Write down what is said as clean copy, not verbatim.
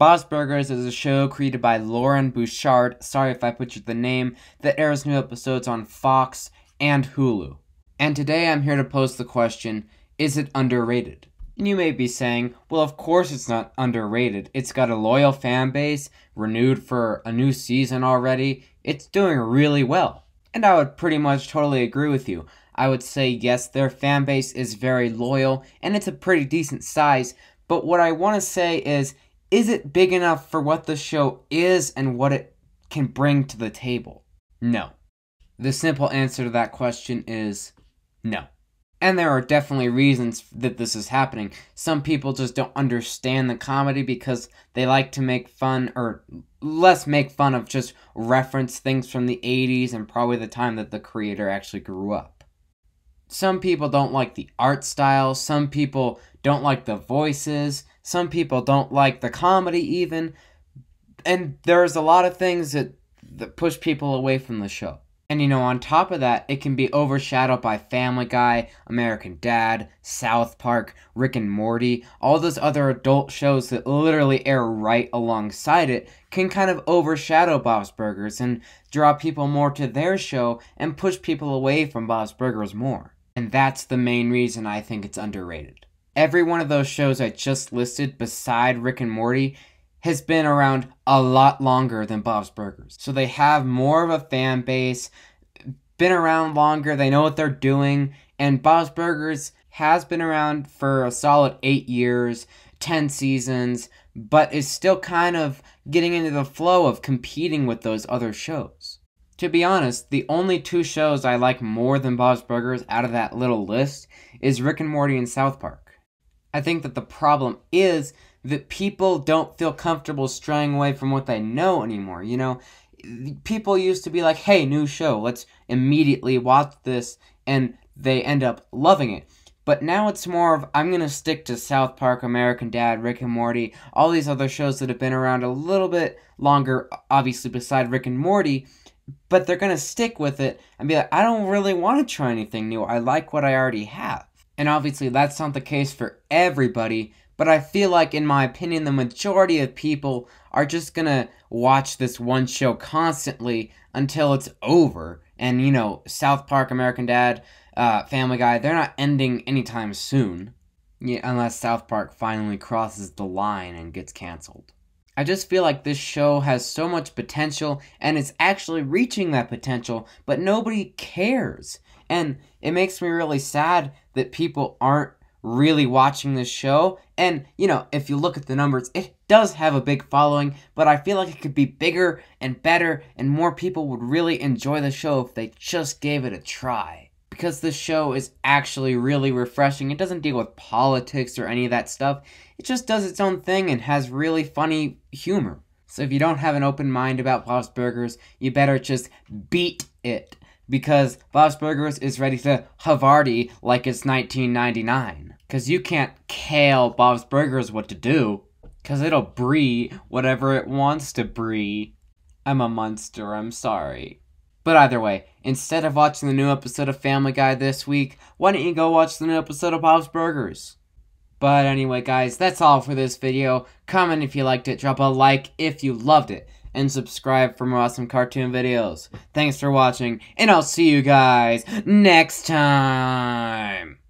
Bob's Burgers is a show created by Lauren Bouchard, sorry if I butchered the name, that airs new episodes on Fox and Hulu. And today I'm here to pose the question, is it underrated? And you may be saying, well, of course it's not underrated. It's got a loyal fan base, renewed for a new season already. It's doing really well. And I would pretty much totally agree with you. I would say, yes, their fan base is very loyal, and it's a pretty decent size. But what I want to say is it big enough for what the show is and what it can bring to the table? No. The simple answer to that question is no. And there are definitely reasons that this is happening. Some people just don't understand the comedy because they like to make fun, or less make fun of, just reference things from the 80s and probably the time that the creator actually grew up. Some people don't like the art style, some people don't like the voices, some people don't like the comedy even, and there's a lot of things that push people away from the show. And on top of that, it can be overshadowed by Family Guy, American Dad, South Park, Rick and Morty, all those other adult shows that literally air right alongside it can kind of overshadow Bob's Burgers and draw people more to their show and push people away from Bob's Burgers more. And that's the main reason I think it's underrated. Every one of those shows I just listed beside Rick and Morty has been around a lot longer than Bob's Burgers. So they have more of a fan base, been around longer, they know what they're doing, and Bob's Burgers has been around for a solid 8 years, 10 seasons, but is still kind of getting into the flow of competing with those other shows. To be honest, the only two shows I like more than Bob's Burgers out of that little list is Rick and Morty and South Park. I think that the problem is that people don't feel comfortable straying away from what they know anymore, People used to be like, hey, new show, let's immediately watch this, and they end up loving it. But now it's more of, I'm going to stick to South Park, American Dad, Rick and Morty, all these other shows that have been around a little bit longer, obviously beside Rick and Morty, but they're going to stick with it and be like, I don't really want to try anything new, I like what I already have. And obviously that's not the case for everybody, but I feel like, in my opinion, the majority of people are just gonna watch this one show constantly until it's over. And, South Park, American Dad, Family Guy, they're not ending anytime soon. Yeah, unless South Park finally crosses the line and gets canceled. I just feel like this show has so much potential, and it's actually reaching that potential, but nobody cares. And it makes me really sad that people aren't really watching this show. And, if you look at the numbers, it does have a big following, but I feel like it could be bigger and better, and more people would really enjoy the show if they just gave it a try. Because this show is actually really refreshing. It doesn't deal with politics or any of that stuff. It just does its own thing and has really funny humor. So if you don't have an open mind about Bob's Burgers, you better just beat it. Because Bob's Burgers is ready to Havarti like it's 1999. Because you can't tell Bob's Burgers what to do. Because it'll brie whatever it wants to brie. I'm a monster, I'm sorry. But either way, instead of watching the new episode of Family Guy this week, why don't you go watch the new episode of Bob's Burgers? But anyway, guys, that's all for this video. Comment if you liked it, drop a like if you loved it, and subscribe for more awesome cartoon videos. Thanks for watching, and I'll see you guys next time!